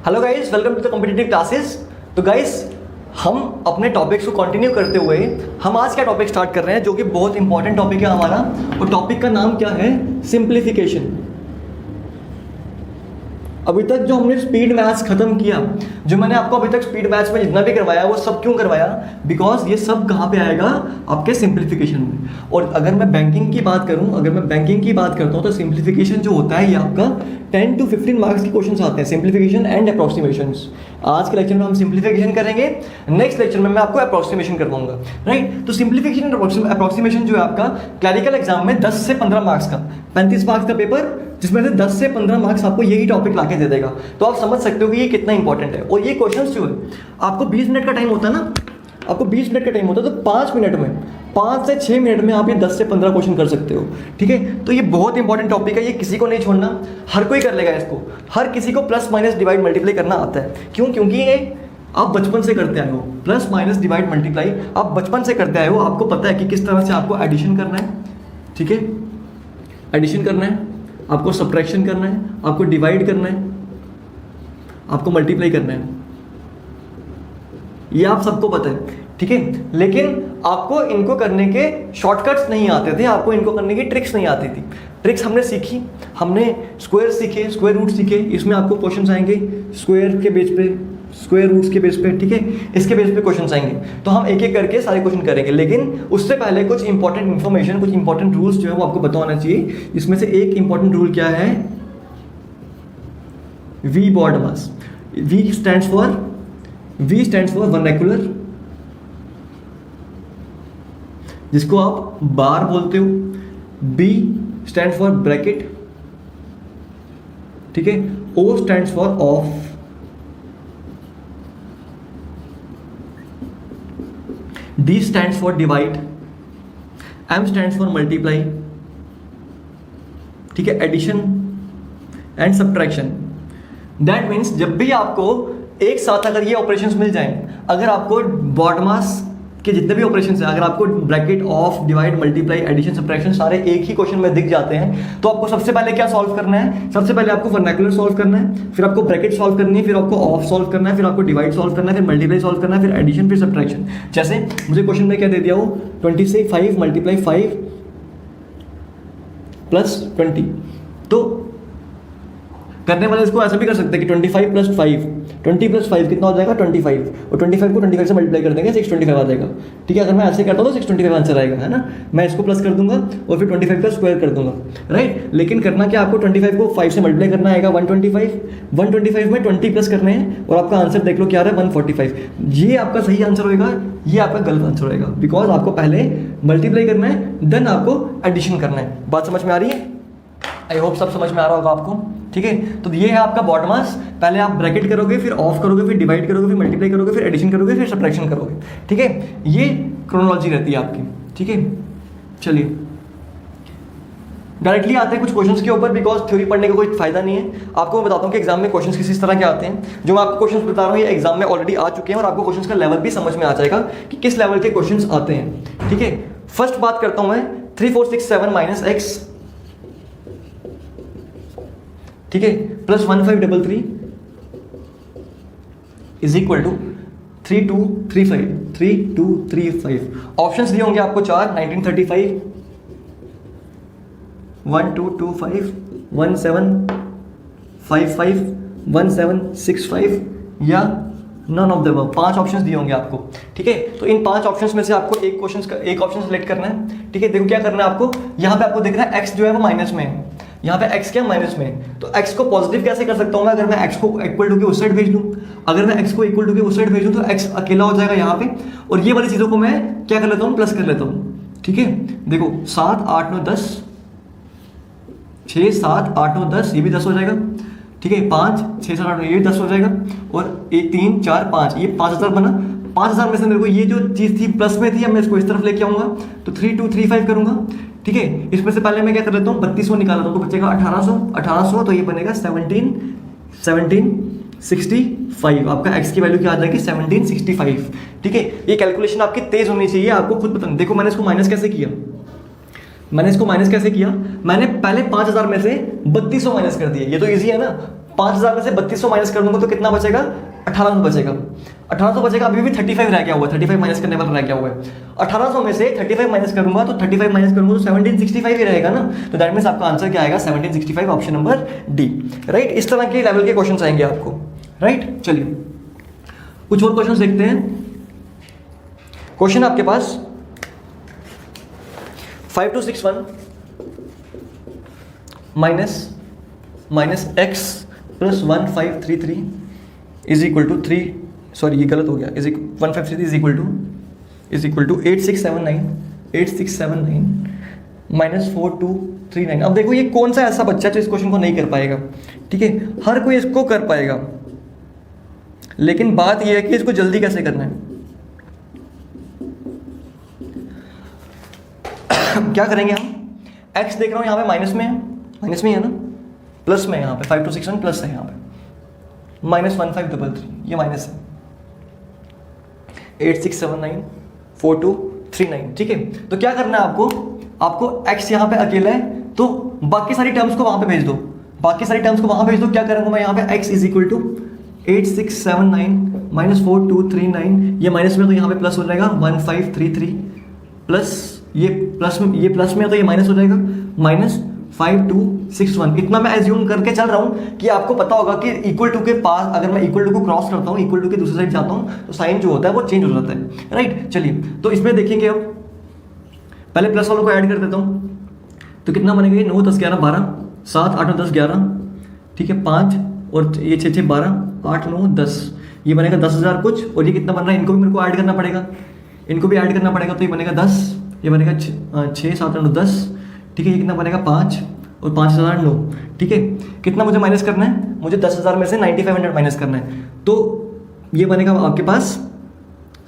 Hello guys, welcome to the competitive classes. तो guys, हम अपने टॉपिक्स को कंटिन्यू करते हुए हम आज क्या टॉपिक स्टार्ट कर रहे हैं, जो कि बहुत इंपॉर्टेंट टॉपिक है हमारा। और टॉपिक का नाम क्या है? सिंप्लीफिकेशन। अभी तक जो हमने स्पीड मैथ्स खत्म किया, जो मैंने आपको अभी तक स्पीड मैथ्स में जितना भी करवाया वो सब क्यों करवाया? बिकॉज ये सब कहाँ पे आएगा? आपके सिंप्लीफिकेशन में। और अगर मैं बैंकिंग की बात करूँ, अगर मैं बैंकिंग की बात करता हूँ तो सिंप्लीफिकेशन जो होता है ये आपका 10 to 15 मार्क्स के क्वेश्चंस आते हैं, सिंप्लीफिकेशन एंड अप्रोक्सीमेशंस। आज के लेक्चर में हम सिंप्लीफिकेशन करेंगे, नेक्स्ट लेक्चर में मैं आपको अप्रोक्सीमेशन करवाऊंगा, राइट। तो सिंप्लीफिकेशन एंड अप्रोक्सीमेशन जो है आपका क्लरिकल एग्जाम में 10 से 15 मार्क्स का, 35 मार्क्स का पेपर, जिसमें से 10 से 15 मार्क्स आपको यही टॉपिक लाके दे देगा। तो आप समझ सकते हो कि ये कितना इंपॉर्टेंट है। और ये क्वेश्चंस जो है, आपको 20 मिनट का टाइम होता है ना, आपको 20 मिनट का टाइम होता है, तो 5 मिनट में, 5 से 6 मिनट में आप ये 10 से 15 क्वेश्चन कर सकते हो, ठीक है। तो ये बहुत इंपॉर्टेंट टॉपिक है, ये किसी को नहीं छोड़ना, हर कोई कर लेगा इसको। हर किसी को प्लस माइनस डिवाइड मल्टीप्लाई करना आता है। क्यों? क्योंकि ये आप बचपन से करते आए हो। प्लस माइनस डिवाइड मल्टीप्लाई आप बचपन से करते आए हो। आपको पता है कि किस तरह से आपको एडिशन करना है, ठीक है, एडिशन करना है, आपको सब्ट्रैक्शन करना है, आपको डिवाइड करना है, आपको मल्टीप्लाई करना है। ये आप सबको पता है, ठीक है। लेकिन आपको इनको करने के शॉर्टकट्स नहीं आते थे, आपको इनको करने की ट्रिक्स नहीं आती थी। ट्रिक्स हमने सीखी, हमने स्क्वायर सीखे, स्क्वायर रूट सीखे। इसमें आपको क्वेश्चंस आएंगे स्क्वायर के बेस पे, स्क्वायर रूट्स के बेस पे, ठीक है, इसके बेस पे क्वेश्चंस आएंगे। तो हम एक एक करके सारे क्वेश्चन करेंगे, लेकिन उससे पहले कुछ इंपॉर्टेंट इन्फॉर्मेशन, कुछ इंपॉर्टेंट रूल्स जो है वो आपको पता होना चाहिए। इसमें से एक इंपॉर्टेंट रूल क्या है? V BODMAS. V stands for vernacular, जिसको आप बार बोलते हो। बी स्टैंड्स फॉर ब्रैकेट, ठीक है। O stands for of, D stands for divide, M stands for multiply, ठीक है, addition and subtraction. That means जब भी आपको एक साथ अगर ये ऑपरेशंस मिल जाएं, अगर आपको बॉडमास के जितने भी ऑपरेशंस हैं, अगर आपको bracket, of, divide, multiply, addition, subtraction सारे एक ही क्वेश्चन में दिख जाते हैं, तो आपको सबसे पहले क्या सॉल्व करना है? सबसे पहले आपको वर्नैक्युलर सॉल्व करना है, फिर आपको ब्रैकेट सॉल्व करनी है, फिर आपको ऑफ सॉल्व करना है, फिर आपको डिवाइड सॉल्व करना है, फिर मल्टीप्लाई सॉल्व करना है, फिर एडिशन, फिर सब्ट्रैक्शन। जैसे मुझे क्वेश्चन में क्या दे दिया हो, 20 से 5 मल्टीप्लाई 5 प्लस 20। तो करने वाले इसको ऐसा भी कर सकते हैं कि 25 प्लस 5, 20 प्लस 5 कितना हो जाएगा? 25। और 25 को 25 से मल्टीप्लाई कर देंगे, 625 आ जाएगा, ठीक है। अगर मैं ऐसे करता हूँ तो 625 आंसर आएगा, है ना। मैं इसको प्लस कर दूंगा और फिर 25 का स्क्वायर कर दूंगा, राइट। लेकिन करना क्या, आपको 25 को 5 से मल्टीप्लाई करना आएगा 125 में 20 प्लस करने हैं, और आपका आंसर देख लो क्या आ रहा है, 145। ये आपका सही आंसर होएगा, ये आपका गलत आंसर होएगा, बिकॉज आपको पहले मल्टीप्लाई करना है, देन आपको एडिशन करना है। बात समझ में आ रही है? आई होप सब समझ में आ रहा होगा आपको, ठीक है। तो ये है आपका बॉडमास। पहले आप ब्रैकेट करोगे, फिर ऑफ करोगे, फिर डिवाइड करोगे, फिर मल्टीप्लाई करोगे, फिर एडिशन करोगे, फिर सब्ट्रैक्शन करोगे, ठीक है। ये क्रोनोलॉजी रहती है आपकी, ठीक है। चलिए डायरेक्टली आते हैं कुछ क्वेश्चंस के ऊपर, बिकॉज थ्योरी पढ़ने का कोई फायदा नहीं है। आपको मैं बताता हूँ कि एग्जाम में क्वेश्चंस किस तरह के आते हैं। जो मैं आपको क्वेश्चंस बता रहा हूँ ये एग्जाम में ऑलरेडी आ चुके हैं, और आपको क्वेश्चंस का लेवल भी समझ में आ जाएगा कि किस लेवल के क्वेश्चंस आते हैं, ठीक है। फर्स्ट बात करता हूँ मैं 3 4 6 7 माइनस एक्स, ठीक है, plus 1 5 3 3 is equal to 3 2 3 5, 3 2 3 5। Options दिए होंगे आपको 4, 1935, 1 2 2 5, 1 7 5 5, 1 7 6 5, या none of the above. 5 options दिए होंगे आपको, ठीक है। तो इन 5 ऑप्शंस में से आपको एक ऑप्शन सेलेक्ट करना है, ठीक है। देखो क्या करना है आपको, यहाँ पे आपको दिख रहा है एक्स जो है वो माइनस में है, यहाँ पे x क्या माइनस में। तो x को पॉजिटिव कैसे कर सकता हूँ मैं? अगर मैं x को इक्वल टू के उस साइड भेज दूँ, अगर मैं x को इक्वल टू के उस साइड भेज दूँ तो x अकेला हो जाएगा यहाँ पे, और ये वाली चीज़ों को मैं क्या कर लेता हूँ? प्लस कर लेता हूँ, ठीक है। देखो 7 8 9 10, 6 7 8 9 10, ये भी 10 हो जाएगा, ठीक है। 5 6 7 8 9, ये भी 10 हो जाएगा, और 1 3 4 5, ये 5000 बना। 5000 में से मेरे को ये जो चीज़ थी प्लस में थी, अब मैं इसको इस तरफ लेके आऊँगा, तो 3 2 3 5 करूँगा, ठीक है। इसमें से पहले मैं क्या कर लेता हूँ, 3200 निकाल लेता हूँ, तो बचेगा 1800, तो ये बनेगा 1765। आपका x की वैल्यू क्या आ जाएगी? 1765, ठीक है। ये कैलकुलेशन आपकी तेज होनी चाहिए, आपको खुद पता नहीं। देखो मैंने इसको माइनस कैसे किया, मैंने पहले 5000 में से 3200 माइनस कर दिया। ये तो इजी है ना, 5000 में से 3200 माइनस कर दूंगा तो कितना बचेगा, 1800 बचेगा। 1800 बचेगा, अभी भी 35 रह गया हुआ है, 35 माइनस करने वाला रह गया हुआ है। 1800 में से 35 माइनस करूंगा तो 35 माइनस करूंगा तो 1765 ही रहेगा ना, तो दैट मीन्स आपका आंसर क्या आएगा, 1765, ऑप्शन नंबर डी, राइट। इस तरह के लेवल के क्वेश्चन आएंगे आपको, राइट। चलिए कुछ और क्वेश्चन देखते हैं। क्वेश्चन आपके पास 5261 minus x plus 1533 is equal to 3, sorry ये गलत हो गया, 1533 इज इक्वल टू 8679 माइनस 4239। अब देखो ये कौन सा ऐसा बच्चा जो इस क्वेश्चन को नहीं कर पाएगा, ठीक है, हर कोई इसको कर पाएगा, लेकिन बात ये है कि इसको जल्दी कैसे करना है। क्या करेंगे हम, x देख रहा हूं यहां पे माइनस में है ना, प्लस में यहाँ पे 5261 प्लस है यहाँ पे, माइनस 1533 ये माइनस है, 86794239, ठीक है। तो क्या करना है आपको x यहाँ पे अकेला है तो बाकी सारी टर्म्स को वहां पे भेज दो, क्या करूंगा मैं यहाँ पे, x is equal to 8679 minus 4239, ये माइनस में तो यहाँ पे प्लस हो जाएगा 1533 प्लस ये प्लस में तो ये माइनस हो जाएगा माइनस 5261। इतना मैं एज्यूम करके चल रहा हूं कि आपको पता होगा कि इक्वल टू के पास अगर मैं इक्वल टू को क्रॉस करता हूं, इक्वल टू के दूसरी साइड जाता हूं तो साइन जो होता है वो चेंज हो जाता है, राइट। चलिए तो इसमें देखेंगे, अब पहले प्लस वालों को ऐड कर देता हूं तो कितना बनेगा, ये 9 10 11 12 7 8 9 10 11, ठीक है, 5 और ये 6 6 12 8 9 10, ये बनेगा 10,000 कुछ, और ये कितना बन रहा है, इनको भी मेरे को ऐड करना पड़ेगा, तो ये बनेगा 10, ये बनेगा 6 7 8 9 10, ठीक है, ये कितना बनेगा 5 और 5009, ठीक है। कितना मुझे माइनस करना है, मुझे 10,000 में से 9500 माइनस करना है, तो ये बनेगा आपके पास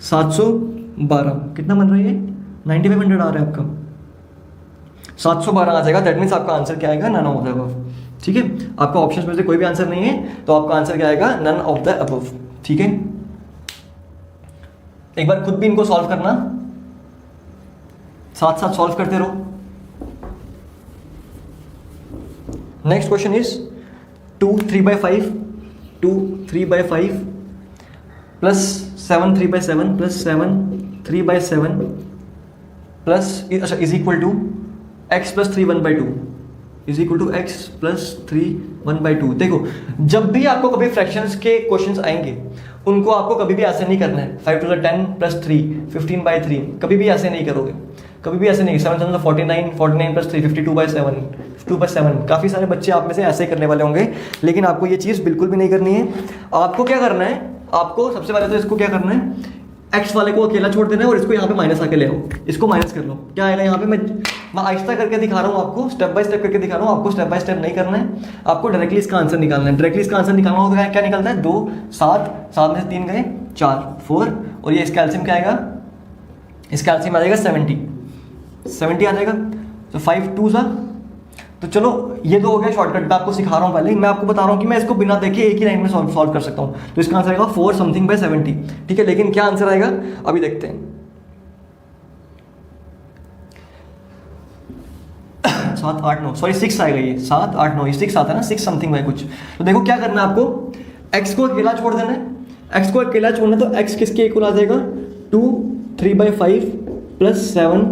712, कितना बन रहा है, ये 9500 आ रहा है आपका, 712 आ जाएगा। दैट मीन्स आपका आंसर क्या आएगा, नन ऑफ द अबव, ठीक है। आपका ऑप्शन में से कोई भी आंसर नहीं है तो आपका आंसर क्या आएगा, नन ऑफ द अबव, ठीक है। एक बार खुद भी इनको सॉल्व करना, साथ साथ सॉल्व करते रहो। Next question is 2 3/5 plus 7 3/7 plus 7 3/7 plus is equal to x plus 3 1/2 is equal to x plus 3 1/2। देखो जब भी आपको कभी फ्रैक्शंस के क्वेश्चंस आएंगे उनको आपको कभी भी ऐसे नहीं करना है, 5 to the 10 प्लस 3 15/3, कभी भी ऐसे नहीं करोगे, कभी भी ऐसे नहीं। 7 7 49 प्लस 3 52/7 काफ़ी सारे बच्चे आप में से ऐसे करने वाले होंगे, लेकिन आपको ये चीज़ बिल्कुल भी नहीं करनी है। आपको क्या करना है, आपको सबसे पहले तो इसको क्या करना है, एक्स वाले को अकेला छोड़ देना है और इसको यहाँ पे माइनस आके ले आओ, इसको माइनस कर लो। क्या आएगा यहाँ पे, मैं आहिस्ता करके दिखा रहा हूँ आपको, स्टेप बाय स्टेप करके दिखा रहा हूँ आपको, स्टेप बाय स्टेप नहीं करना है, आपको डायरेक्टली इसका आंसर निकालना है। डायरेक्टली इसका आंसर निकालना होगा, क्या निकलता है, 2 7 7 में से 3 गए 4 4, और ये इसका एलसीएम क्या आएगा, इसका एलसीएम आ जाएगा 70 आ जाएगा, तो 5 2 सा। तो चलो ये तो हो गया शॉर्टकट, मैं आपको सिखा रहा हूँ पहले, मैं आपको बता रहा हूँ कि मैं इसको बिना देखे एक ही लाइन में सॉल्व कर सकता हूँ। तो इसका आंसर आएगा 4 समथिंग बाय 70, ठीक है। लेकिन क्या आंसर आएगा अभी देखते हैं। 7 8 9 सॉरी 6 आएगा, ये 7 8 9 ये 6 आता है ना, 6 समथिंग बाय कुछ। तो देखो क्या करना है आपको, x को अकेला छोड़ देना है, x को अकेला छोड़ना, तो x किसके इक्वल आ जाएगा, 2 3/5 प्लस 7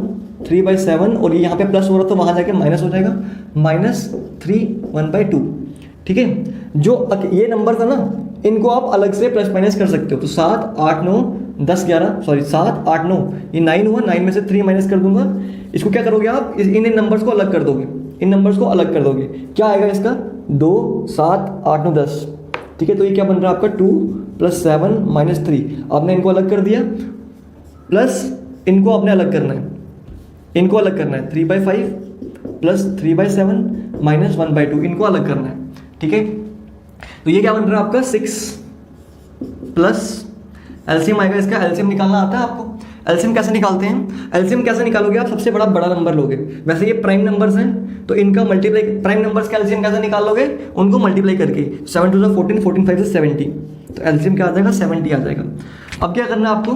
3/7, और ये यहाँ पे प्लस हो रहा तो वहाँ जाके माइनस हो जाएगा, -3 1/2, ठीक है। जो ये नंबर था ना, इनको आप अलग से प्लस माइनस कर सकते हो, तो 7 8 9 10 11 सॉरी 7 8 9 ये 9 हुआ, 9 में से 3 माइनस कर दूंगा। इसको क्या करोगे आप, इन नंबर्स को अलग कर दोगे, क्या आएगा इसका, 2 7 8 9 10, ठीक है। तो ये क्या बन रहा है आपका, 2 + 7 - 3, आपने इनको अलग कर दिया, प्लस इनको आपने अलग करना है, 3/5 प्लस 3/7 - 1/2, इनको अलग करना है, ठीक है। तो ये क्या बन रहा है आपका, 6 प्लस एलसीएम आएगा इसका, एलसीएम निकालना आता है आपको। एलसीएम कैसे निकालते हैं, एलसीएम कैसे निकालोगे आप, सबसे बड़ा नंबर लोगे। वैसे ये प्राइम नंबर्स हैं तो इनका मल्टीप्लाई, प्राइम नंबर्स का एलसीएम कैसे निकाल लोगे, उनको मल्टीप्लाई करके, 7 2 14 14 5 70, तो एलसीएम क्या आ जाएगा, 70 आ जाएगा। अब क्या करना है आपको,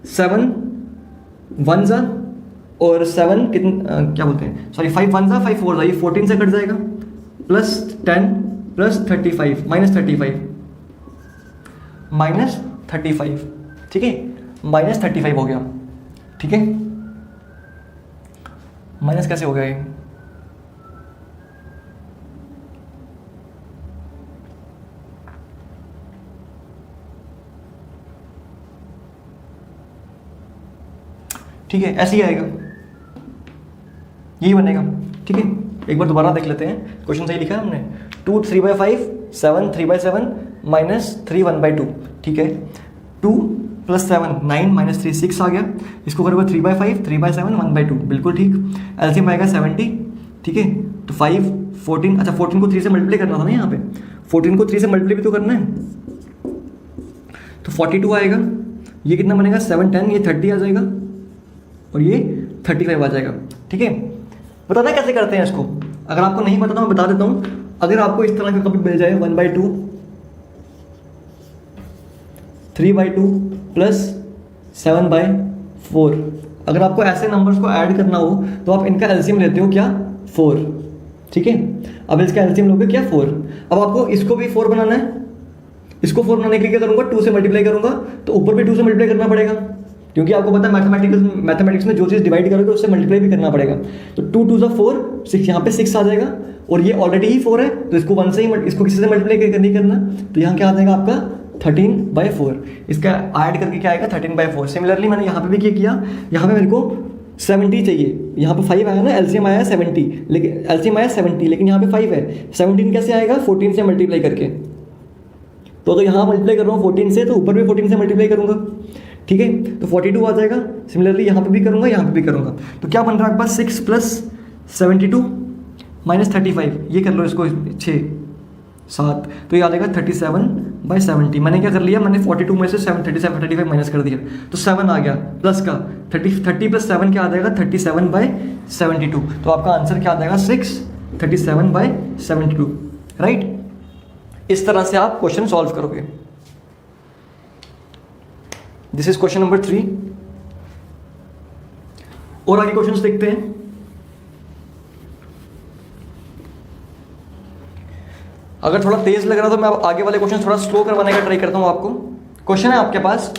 7 1 ज़ा और 7 कितना क्या बोलते हैं, सॉरी 5 1 ज़ा 5 4 ज़ा, ये 14 से कट जाएगा, प्लस 10 प्लस 35 माइनस 35 माइनस 35, ठीक है, माइनस 35 हो गया, ठीक है। माइनस कैसे हो गया ये? ठीक है, ऐसे ही आएगा, यही बनेगा, ठीक है। एक बार दोबारा देख लेते हैं, क्वेश्चन सही लिखा है हमने। 2 3/5, 7 3/7 माइनस 3 1/2, ठीक है। 2 + 7 9 - 3 6 आ गया। इसको करोगे 3/5 3/7 1/2, बिल्कुल ठीक। एलसीएम आएगा 70, ठीक है। तो 5 14, अच्छा 14 को 3 से मल्टीप्लाई करना था ना, यहाँ पे 14 को 3 से मल्टीप्लाई भी तो करना है, तो 42 आएगा। ये कितना बनेगा 7 10, ये 30 आ जाएगा और ये 35 आ जाएगा, ठीक है। बताना कैसे करते हैं इसको, अगर आपको नहीं पता तो मैं बता देता हूँ। अगर आपको इस तरह का कभी मिल जाए 1/2 3/2 प्लस 7/4, अगर आपको ऐसे नंबर्स को ऐड करना हो तो आप इनका एलसीएम लेते हो क्या 4, ठीक है। अब इसका एलसीएम लोगे क्या 4। अब आपको इसको भी 4 बनाना है। इसको 4 बनाने के लिए क्या करूँगा 2 से मल्टीप्लाई करूँगा, तो ऊपर भी 2 से मल्टीप्लाई करना पड़ेगा, क्योंकि आपको पता है मैथमेटिक्स में जो चीज़ डिवाइड करोगे उससे मल्टीप्लाई भी करना पड़ेगा। तो 2 2 4 6, यहाँ पे 6 आ जाएगा और ये ऑलरेडी ही 4 है, तो इसको 1 से ही इसको किसी से मल्टीप्लाई नहीं करना, तो यहाँ क्या आ जाएगा आपका 13/4। इसका ऐड करके क्या आएगा 13/4। सिमिलरली मैंने यहाँ पे भी क्या किया, यहाँ पे मेरे को 70 चाहिए, यहाँ पे 5 आया ना, एलसीएम आया 70, लेकिन एलसीएम आया 70, लेकिन यहाँ पे 5 है। 17 कैसे आएगा 14 से मल्टीप्लाई करके, तो यहाँ मल्टीप्लाई कर रहा हूँ 14 से, तो ऊपर भी 14 से मल्टीप्लाई करूँगा, ठीक है। तो 42 आ जाएगा। सिमिलरली यहाँ पे भी करूँगा, यहाँ पे भी करूँगा, तो क्या बन रहा है आपके पास 6 + 72 - 35, ये कर लो इसको 6 7, तो ये आ जाएगा 37/70। मैंने क्या कर लिया, मैंने 42 में से 35 माइनस कर दिया, तो 7 आ गया प्लस का 30 + 7 क्या आ जाएगा 37/72। तो आपका आंसर क्या आ जाएगा 6 37/72, राइट। इस तरह से आप क्वेश्चन सॉल्व करोगे। This is question number 3। और आगे क्वेश्चंस देखते हैं। अगर थोड़ा तेज लग रहा तो मैं आगे वाले क्वेश्चन थोड़ा स्लो करवाने का ट्राई करता हूं आपको। क्वेश्चन है आपके पास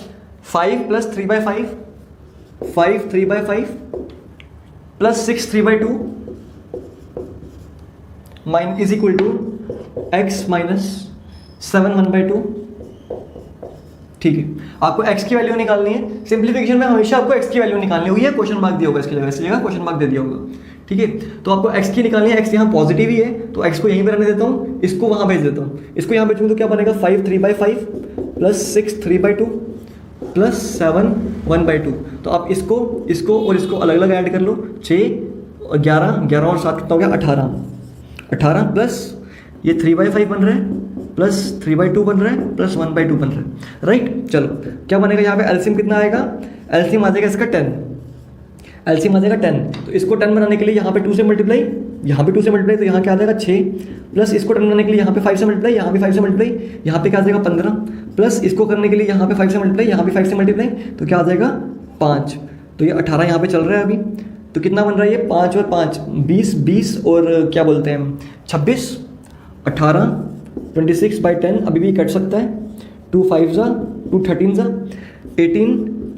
5 + 3/5 5 3/5 plus 6 3/2 is equal to x minus 7 1/2, ठीक है। आपको x की वैल्यू निकालनी है। सिंप्लीफिकेशन में हमेशा आपको x की वैल्यू निकालनी होगी, क्वेश्चन मार्क दिया होगा इसकी जगह, इसकी जगह क्वेश्चन मार्क दे दिया होगा, ठीक है। तो आपको x की निकालनी है, x यहाँ पॉजिटिव ही है, तो x को यहीं पर रहने देता हूँ, इसको वहाँ भेज देता हूँ। इसको यहाँ भेजूँगा तो क्या बनेगा 5 3/5 प्लस 6 3/2 प्लस 7 1/2। तो आप इसको और इसको अलग अलग ऐड कर लो, 6 और 11 और 7 कितना हो गया 18 प्लस ये 3/5 बन रहा है प्लस 3/2 बन रहा है प्लस 1/2 बन रहा है, राइट। चलो क्या बनेगा यहाँ पे एलसीएम कितना आएगा, एलसीएम आ जाएगा इसका 10, एलसीएम आ जाएगा 10। तो इसको 10 बनाने के लिए यहाँ पे 2 से मल्टीप्लाई, यहाँ पे 2 से मल्टीप्लाई, तो यहाँ क्या आ जाएगा 6 प्लस इसको 10 बनाने के लिए यहाँ पे 5 से मल्टीप्लाई, यहाँ पे 5 से मल्टीप्लाई, यहाँ पे क्या आ जाएगा 15 प्लस इसको करने के लिए यहाँ पे 5 से मल्टीप्लाई, यहाँ पे 5 से मल्टीप्लाई, तो क्या आ जाएगा 5। तो ये 18 यहाँ पे चल रहा है अभी, तो कितना बन रहा है ये 5 और 5 20 और क्या बोलते हैं 26 18 26/10 अभी भी कट सकता है, 2 5 2 13 18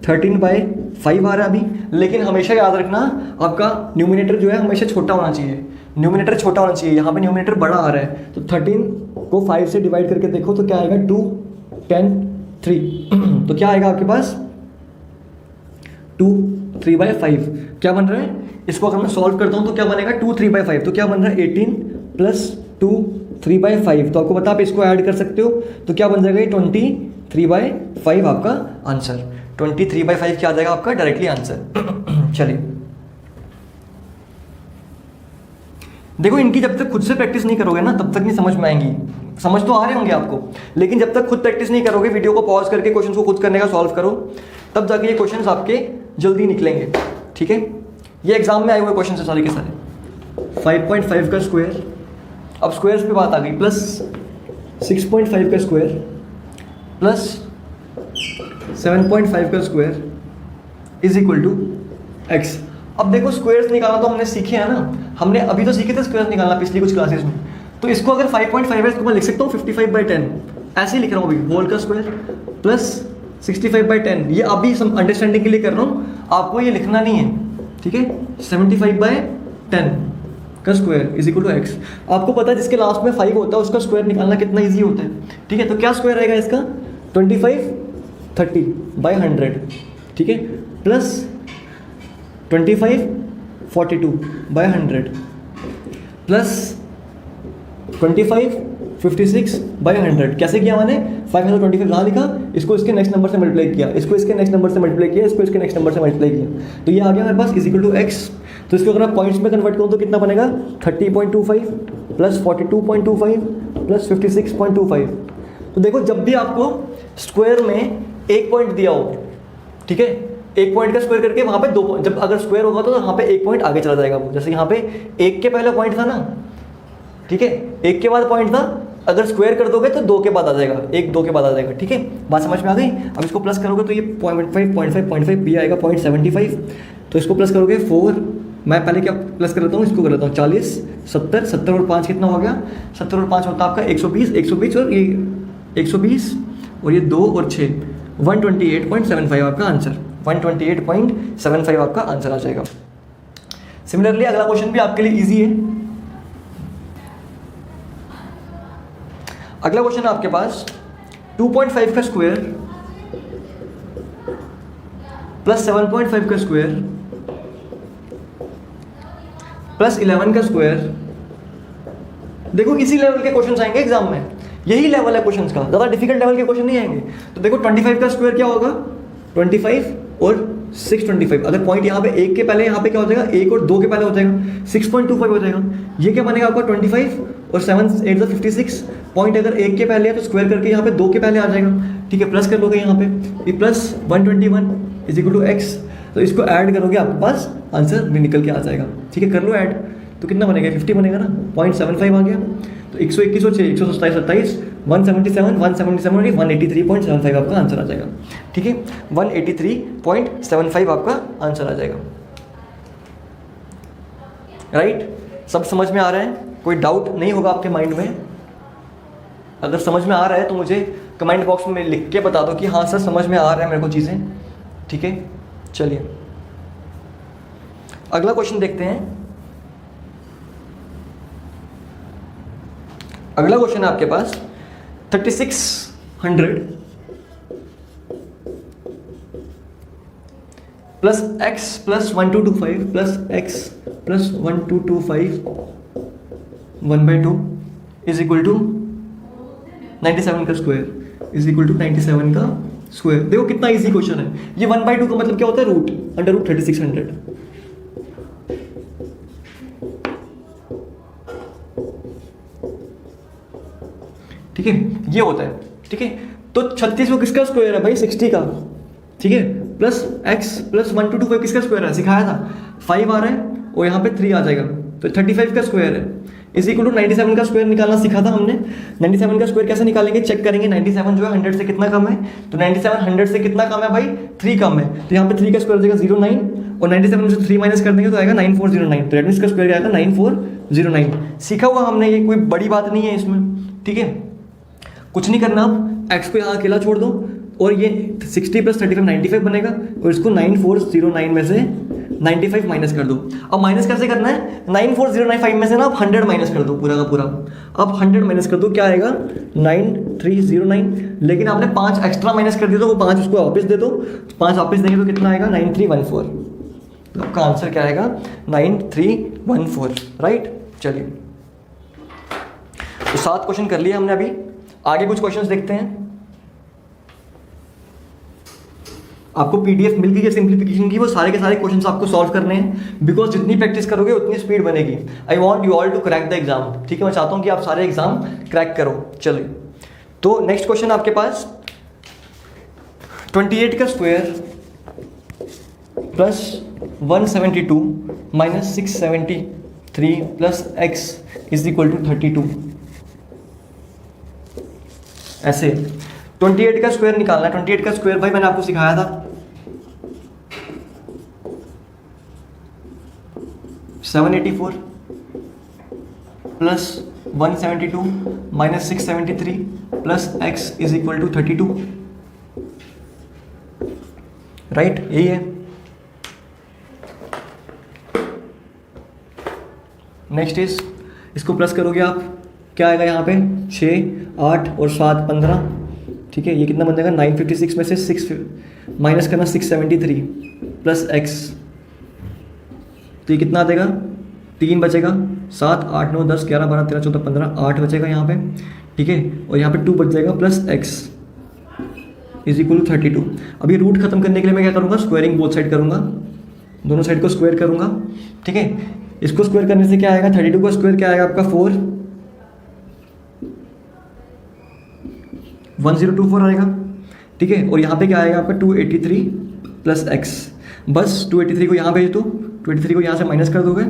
13/5 आ रहा है अभी। लेकिन हमेशा याद रखना आपका न्यूमिनेटर जो है हमेशा छोटा होना चाहिए, न्यूमिनेटर छोटा होना चाहिए। यहाँ पे न्यूमिनेटर बड़ा आ रहा है, तो 13 को 5 से डिवाइड करके देखो तो क्या आएगा 2 10 3 तो क्या आएगा आपके पास 2 3/5। क्या बन रहा है, इसको अगर मैं सॉल्व करता हूँ तो क्या बनेगा 2 3/5, तो क्या बन रहा है 18 प्लस 2 3/5। तो आपको पता आप इसको ऐड कर सकते हो, तो क्या बन जाएगा 23/5 आपका आंसर। 23/5 क्या आ जाएगा आपका डायरेक्टली आंसर। चलिए देखो, इनकी जब तक खुद से प्रैक्टिस नहीं करोगे ना तब तक नहीं समझ में आएंगी। समझ तो आ रहे होंगे आपको, लेकिन जब तक खुद प्रैक्टिस नहीं करोगे, वीडियो को पॉज करके क्वेश्चन को खुद करने का सॉल्व करो, तब जाके ये क्वेश्चन आपके जल्दी निकलेंगे, ठीक है। ये एग्जाम में आए हुए क्वेश्चन है सारे के सारे। 5.5 का स्क्वायर, अब स्क्वायर्स पे बात आ गई, प्लस 6.5 का स्क्वायर प्लस 7.5 का square is equal to x। अब देखो स्क्वायर्स निकालना तो हमने सीखे हैं ना, हमने अभी तो सीखे थे स्क्वायर्स निकालना पिछली कुछ क्लासेस में। तो इसको अगर 5.5 है इसको मैं लिख सकता हूँ 55/10, ऐसे ही लिख रहा हूँ अभी, होल का स्क्वायर प्लस 65/10। ये अभी सब अंडरस्टैंडिंग के लिए कर रहा हूँ, आपको ये लिखना नहीं है, ठीक है। 75/10 का square is equal to x. आपको पता है जिसके लास्ट में 5 होता है उसका स्क्वायर निकालना कितना ईजी होता है, ठीक है। तो क्या स्क्वायर आएगा इसका 25/30/100, ठीक है, प्लस 25/42/100 प्लस 25/56/100। कैसे किया मैंने, 525 कहाँ लिखा, इसको इसके नेक्स्ट नंबर से मल्टीप्लाई किया, इसको इसके नेक्स्ट नंबर से मल्टीप्लाई किया, इसको इसके नेक्स्ट नंबर से मल्टीप्लाई किया, तो ये आ गया मेरे पास इज इक्वल टू एक्स। तो इसको अगर आप पॉइंट्स में कन्वर्ट करूँ तो कितना बनेगा 30.25 प्लस 42.25 प्लस 56.25। तो देखो जब भी आपको स्क्वायर में एक पॉइंट दिया हो, ठीक है, एक पॉइंट का स्क्वायर करके वहाँ पे दो, जब अगर स्क्वायर होगा तो यहाँ पे एक पॉइंट आगे चला जाएगा वो। जैसे यहाँ पे एक के पहले पॉइंट था ना, ठीक है, एक के बाद पॉइंट था, अगर स्क्वायर कर दोगे तो 2 के बाद आ जाएगा, 1 2 के बाद आ जाएगा, ठीक है, बात समझ में आ गई। अब इसको प्लस करोगे तो ये 0.5 भी आएगा 0.75, तो इसको प्लस करोगे 4, मैं पहले क्या प्लस कर लेता हूँ, इसको कर लेता हूँ 40 70 70 और 5 कितना हो गया, 70 और 5 होता है आपका 120 120 और ये 120 और ये 2 और 6 128.75 आपका आंसर, 128.75 आपका आंसर आ जाएगा। सिमिलरली अगला क्वेश्चन भी आपके लिए इजी है। अगला क्वेश्चन है आपके पास 2.5 का स्क्वायर प्लस 7.5 का स्क्वायर प्लस 11 का स्क्वायर। देखो इसी लेवल के क्वेश्चंस आएंगे एग्जाम में, यही लेवल है क्वेश्चंस का, ज़्यादा डिफिकल्ट लेवल के क्वेश्चन नहीं आएंगे। तो देखो 25 का स्क्वायर क्या होगा, 25 और 625, अगर पॉइंट यहाँ पे एक के पहले यहाँ पे क्या हो जाएगा, 1 और 2 के पहले हो जाएगा 6.25 हो जाएगा। ये क्या बनेगा आपका 25 और 7 8 56, पॉइंट अगर 1 के पहले है तो स्क्वायर करके यहाँ पे 2 के पहले आ जाएगा, ठीक है, प्लस कर लोगे यहाँ पे ये plus 121 is equal to x. तो इसको ऐड करोगे आपके पास आंसर भी निकल के आ जाएगा, ठीक है, कर लो ऐड, तो कितना बनेगा 50 बनेगा ना, 0.75 आ गया। तो 121 और 6 127 27 177 177 183.75 आपका आंसर आ जाएगा, ठीक है, 183.75 आपका आंसर आ जाएगा। राइट, सब समझ में आ रहा है, कोई डाउट नहीं होगा आपके माइंड में। अगर समझ में आ रहा है तो मुझे कमेंट बॉक्स में लिख के बता दो कि हाँ सर समझ में आ रहा है मेरे को चीज़ें, ठीक है। चलिए अगला क्वेश्चन देखते हैं। अगला क्वेश्चन है आपके पास 3600 plus x plus 1225 plus x plus 1225 1/2 is equal to 97 का स्क्वायर इज इक्वल टू 97 का स्क्वायर। देखो कितना इजी क्वेश्चन है ये। 1/2 का मतलब क्या होता है, रूट अंडर रूट 3600, ठीक है, ये होता है, ठीक है। तो 36 को किसका स्क्वायर है भाई, 60 का, ठीक है, प्लस एक्स प्लस 1225 किसका स्क्वायर है, सिखाया था 5 आ रहा है और यहाँ पे 3 आ जाएगा, तो 35 का स्क्वायर है इज इक्वल टू 97 का स्क्वायर निकालना सीखा था हमने। 97 का स्क्वायर कैसे निकालेंगे, चेक करेंगे 97 जो है 100 से कितना कम है, तो 97 100 से कितना कम है भाई, 3 कम है, तो यहाँ पे 3 का स्क्वायर हो जाएगा 09 और 97 में से 3 माइनस कर देंगे तो आएगा 9409, तो रेडमी का स्क्वायर आएगा 9409। सीखा हुआ हमने, ये कोई बड़ी बात नहीं है इसमें, ठीक है। कुछ नहीं करना, आप एक्स को यहाँ अकेला छोड़ दो और ये 60 प्लस 35 95 बनेगा और इसको 9409 में से 95 माइनस कर दो। अब माइनस कैसे करना है, 9409 में से ना आप 100 माइनस कर दो, पूरा का पूरा अब 100 माइनस कर दो, क्या आएगा 9309, लेकिन आपने 5 एक्स्ट्रा माइनस कर दिया तो वो 5 उसको वापस दे दो, 5 वापस देंगे तो कितना आएगा 9314, तो आपका आंसर क्या आएगा 9314, राइट। चलिए तो 7 क्वेश्चन कर लिए हमने, अभी आगे कुछ क्वेश्चंस देखते हैं। आपको पीडीएफ मिल गई है सिंप्लीफिकेशन की, वो सारे के सारे क्वेश्चंस आपको सॉल्व करने हैं, बिकॉज जितनी प्रैक्टिस करोगे उतनी स्पीड बनेगी। I want you all to crack the exam, ठीक है, मैं चाहता हूं कि आप सारे एग्जाम क्रैक करो। चलिए तो नेक्स्ट क्वेश्चन आपके पास 28 का square plus 172 minus 673 plus x is equal to 32। ऐसे 28 का स्क्वायर निकालना है। 28 का स्क्वायर भाई मैंने आपको सिखाया था 784 plus 172 minus 673 plus x is equal to 32, right, यही है। नेक्स्ट इज, इसको प्लस करोगे आप, क्या आएगा यहाँ पे 6, 8 और 7 15, ठीक है, ये कितना बन जाएगा 956 में से 6 माइनस करना 673 प्लस x, तो ये कितना आ जाएगा 3 बचेगा, 7 8 9 10 11 12 13 14 15 8 बचेगा यहाँ पे, ठीक है, और यहाँ पे 2 बच जाएगा plus x is equal to 32। अब ये रूट खत्म करने के लिए मैं क्या करूँगा, स्क्वायरिंग बोथ साइड करूँगा, दोनों साइड को स्क्वायर करूँगा, ठीक है। इसको स्क्वायर करने से क्या आएगा, 32 का स्क्वायर क्या आएगा आपका 4, 1024 आएगा, ठीक है, और यहाँ पे क्या आएगा आपका 283 प्लस x, बस 283 को यहाँ भेज दो, 283 को यहाँ से माइनस कर दोगे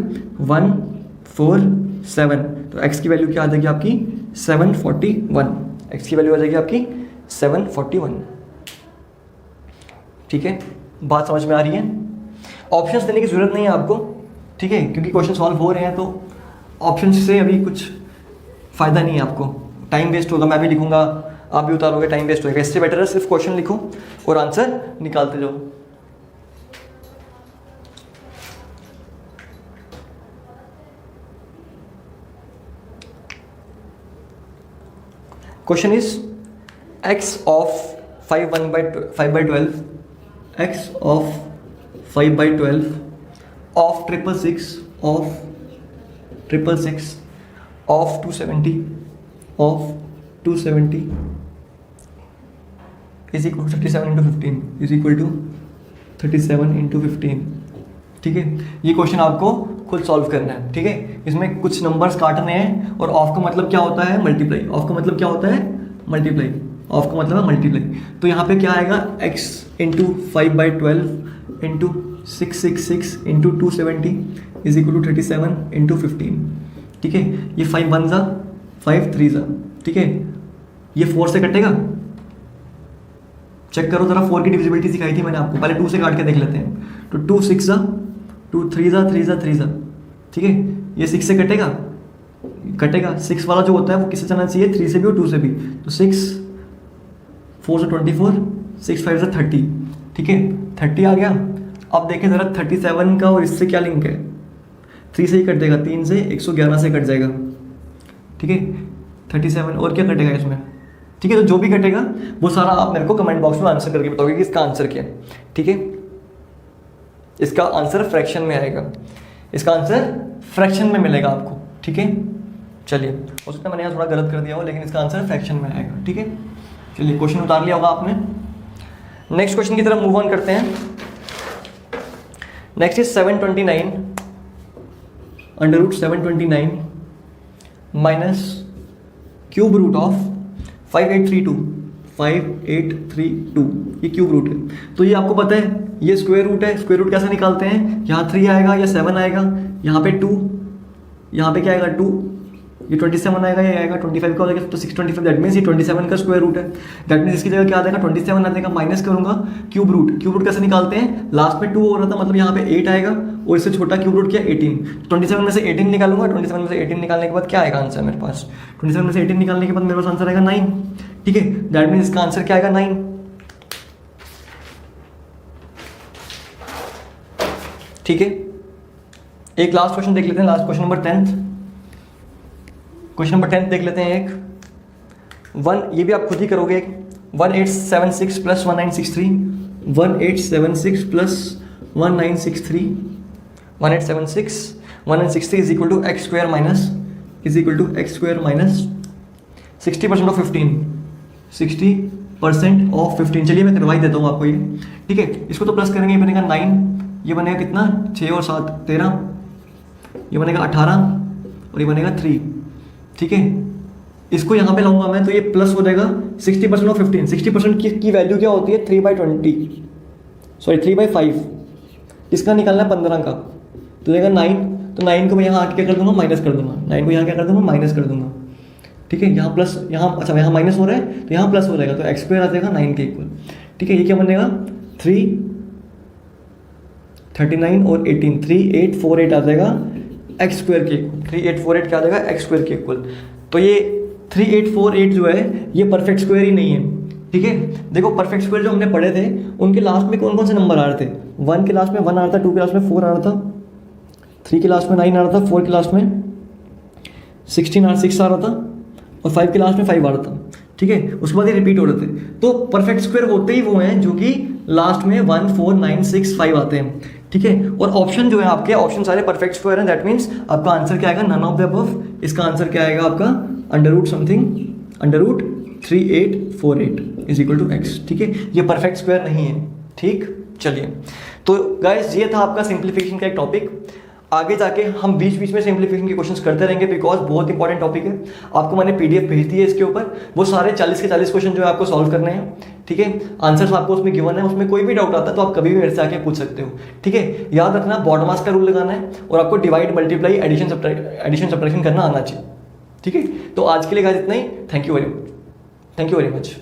147, तो x की वैल्यू क्या आ जाएगी आपकी 741, x की वैल्यू आ जाएगी आपकी 741, ठीक है। बात समझ में आ रही है। ऑप्शंस देने की जरूरत नहीं है आपको, ठीक है, क्योंकि क्वेश्चन सॉल्व हो रहे हैं, तो ऑप्शंस से अभी कुछ फ़ायदा नहीं है आपको, टाइम वेस्ट होगा, मैं भी लिखूंगा आप भी उतारोगे, टाइम वेस्ट होगा, इससे बेटर है सिर्फ क्वेश्चन लिखो और आंसर निकालते जाओ। Question is x of 5/12 x of 5/12 of 666 of 270 is equal to 37 into 15 is equal to 37 into 15, ठीक है। ये क्वेश्चन आपको खुद सॉल्व करना है, ठीक है। इसमें कुछ नंबर्स काटने हैं, और ऑफ का मतलब क्या होता है, मल्टीप्लाई, ऑफ का मतलब क्या होता है, मल्टीप्लाई, ऑफ का मतलब है मल्टीप्लाई। तो यहाँ पे क्या आएगा, x into 5/12 into 666 into 270 is equal to 37 into 15, ठीक है। ये 5 1 ज़ा 5 3 ज़ा, ठीक है, ये 4 से कटेगा, चेक करो जरा, 4 की डिविजिबिलिटी सिखाई थी मैंने आपको, पहले 2 से काट के देख लेते हैं। तो 2 6 ज़ा 2 3 ज़ा 3 ज़ा 3 ज़ा, ठीक है, ये 6 से कटेगा, 6 वाला जो होता है वो किससे जाना चाहिए, 3 से भी और 2 से भी, तो 6 4 से 24 6 5 से 30, ठीक है, 30 आ गया। अब देखें ज़रा 37 का और इससे क्या लिंक है, 3 से ही कट जाएगा, 3 से 111 से कट जाएगा, ठीक है, 37 और क्या कटेगा इसमें, ठीक है। तो जो भी कटेगा वो सारा आप मेरे को कमेंट बॉक्स में आंसर करके बताओगे कि इसका आंसर क्या है, ठीक है। इसका आंसर फ्रैक्शन में आएगा, इसका आंसर फ्रैक्शन में मिलेगा आपको, ठीक है। चलिए, हो सकता है मैंने यहाँ थोड़ा गलत कर दिया हो, लेकिन इसका आंसर फ्रैक्शन में आएगा, ठीक है। चलिए, क्वेश्चन उतार लिया होगा आपने। नेक्स्ट क्वेश्चन की तरफ मूव ऑन करते हैं। Next is 729 under root 729 minus cube root of 5832, ये क्यूब रूट है। तो ये आपको पता है, ये स्क्वायर रूट है, स्क्वायर रूट कैसे निकालते हैं, यहाँ 3 आएगा या 7 आएगा, यहाँ पे 2, यहाँ पे क्या आएगा 2, ये 27 आएगा, ये आएगा 25 का हो जाएगा, तो 625, दैट मीन्स ये 27 का स्क्वायर रूट है। दैट मीन्स इसकी जगह क्या आ जाएगा, 27 आ जाएगा, माइनस करूंगा क्यूब रूट कैसे निकालते हैं, लास्ट में 2 हो रहा था, मतलब यहाँ पे 8 आएगा, और इससे छोटा क्यूब रूट क्या 18, 27 में से 18 निकालूंगा, 27 में से 18 निकालने के बाद क्या आएगा आंसर मेरे पास, 27 में से 18 निकालने के बाद मेरे पास आंसर आएगा 9, ठीक है। दैट मीन्स इसका आंसर क्या आएगा 9, ठीक है। एक लास्ट क्वेश्चन देख लेते हैं, last question number 10th, question number 10 देख लेते हैं। एक 1, ये भी आप खुद ही करोगे, 1876 plus 1963, 1876 plus 1963, 1876 1963 is equal to x square minus 60% of 15, 60% of 15। चलिए मैं करवा ही देता हूँ आपको ये, ठीक है। इसको तो प्लस करेंगे, ये बनेगा 9, ये बनेगा कितना 6 और 7 13, ये बनेगा 18 और ये बनेगा 3, ठीक है। इसको यहाँ पे लाऊंगा मैं, तो ये प्लस हो जाएगा 60% ऑफ 15। 60% की वैल्यू क्या होती है, 3/5। इसका निकालना है 15 का, तो देगा 9, तो 9 को मैं यहाँ आके क्या कर दूंगा, माइनस कर दूंगा, 9 को यहाँ क्या कर दूंगा, माइनस कर दूंगा, ठीक है। यहाँ प्लस, यहाँ अच्छा यहाँ माइनस हो रहा है, तो यहाँ प्लस हो जाएगा, तो एक्स स्क्वायर आ जाएगा 9 के इक्वल, ठीक है। ये क्या बनेगा 3 39 और 18, 3848 आ जाएगा एक्स स्क्वायर के इक्वल, 3848 क्या आ जाएगा एक्स स्क्वायर के इक्वल। तो ये 3848 जो है ये परफेक्ट स्क्वायर ही नहीं है, ठीक है। देखो परफेक्ट स्क्वायर जो हमने पढ़े थे उनके लास्ट में कौन कौन से नंबर आ रहे थे, 1 के लास्ट में 1 आ रहा था, 2 के लास्ट में 4 आ रहा था, 3 के लास्ट में 9 आ रहा था, 4 के लास्ट में 6 आ रहा था और 5 के लास्ट में 5 आ रहा था, ठीक है। उसके बाद ये रिपीट हो रहे थे। तो परफेक्ट स्क्वायर होते ही वो हैं जो कि लास्ट में 1 4 9 6 5 आते हैं, ठीक है। और ऑप्शन जो है आपके ऑप्शन सारे परफेक्ट स्क्वायर हैं, दैट मीन्स आपका आंसर क्या आएगा, नन ऑफ द अबव। इसका आंसर क्या आएगा आपका under root something, under root 3848 is equal to x, ठीक है। ये परफेक्ट स्क्वायर नहीं है, ठीक। चलिए तो गाइस ये था आपका सिंप्लीफिकेशन का एक टॉपिक। आगे जाके हम बीच बीच में सिंप्लीफिकेशन के क्वेश्चंस करते रहेंगे बिकॉज बहुत इंपॉर्टेंट टॉपिक है। आपको मैंने पीडीएफ भेज दी है इसके ऊपर, वो सारे 40 के 40 क्वेश्चन जो है आपको सॉल्व करने हैं, ठीक है। आंसर्स आपको उसमें गिवन है, उसमें कोई भी डाउट आता है तो आप कभी भी मेरे से आके पूछ सकते हो, ठीक है। याद रखना बॉडमास का रूल लगाना है और आपको डिवाइड मल्टीप्लाई एडिशन सब्ट्रैक्शन करना आना चाहिए, ठीक है। तो आज के लिए गाइस इतना ही। Thank you very much.